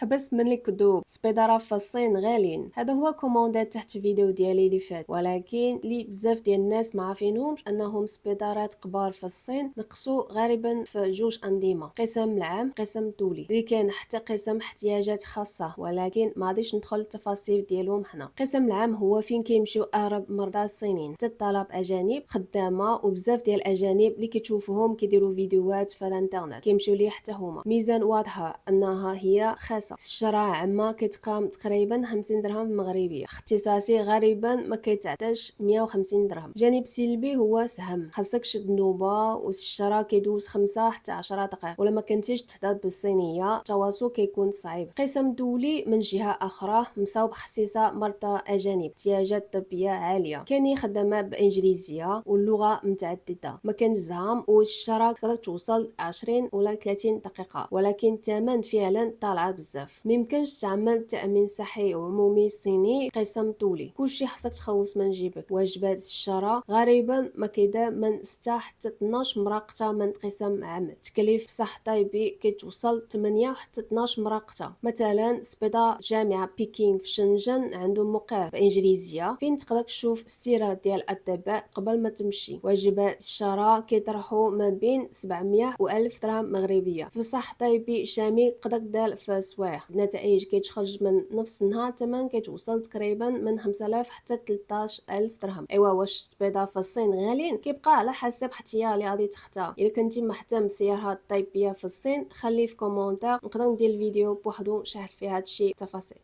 حبس من الكذوب، سبيدارة في الصين غاليين. هذا هو كوموندات تحت فيديو ديالي اللي فات، ولكن لي بزاف ديال الناس ما عارفينهمش انهم سبيدارات كبار في الصين نقصوا غالبا في جوج انظمه، قسم العام قسم الدولي، اللي كان حتى قسم احتياجات خاصه، ولكن ما غاديش ندخل التفاصيل ديالهم حنا. القسم العام هو فين كيمشيو اغلب مرضى الصينيين، حتى الطلب اجانب خدامه وبزاف ديال الاجانب اللي كتشوفوهم كيديروا فيديوهات في الانترنت كيمشيو ليه حتى هما. ميزان واضحه انها هي خاصه. الشراء عامه كتقام تقريبا 50 درهم مغربيه، اختصاصي غالبا ما كيتعداش 150 درهم. جانب سلبي هو سهم، خاصك شد نوبه، والشراء كيدوز 5 حتى 10 دقائق، ولا ما كنتيش تهضر بالصينيه التواصل كيكون صعيب. قسم دولي من جهه اخرى مصاوب خصيصه مرضى اجانب احتياجات طبيه عاليه، كاين خدمات بانجليزيه واللغه متعدده، ما كانش زهام، والشراء تقدر توصل 20 ولا 30 دقيقه، ولكن الثمن فعلا طالع بزاف. ميمكنش تعمل تامين صحي عمومي صيني قسم طولي، كلشي خاصك تخلص من جيبك. واجبات الشراء غالبا ما كيدا من 6 حتى 12 مرقته من قسم عام. تكليف صح طيبي كتوصل 8 حتى 12 مرقته. مثلا سبيطار جامعه بكين في شنجن عنده موقع بانجليزيه فين تقدر تشوف السيره ديال الاطباء قبل ما تمشي. واجبات الشراء كيطرحوا ما بين 700 و 1000 درهم مغربيه. في صح طيبي شامل قدر دار في سوايع، النتائج كتخرج من نفس النهار، الثمن كتوصل تقريبا من 5000 حتى 13000 درهم. ايوا واش السبيطار في الصين غاليين؟ كيبقى على حسب اختيار اللي غادي تختار. الا كنتي مهتم بالسياحه الطبيه في الصين خلي في كومونتير، نقدر ندير الفيديو بوحدو شرح فيه هادشي التفاصيل.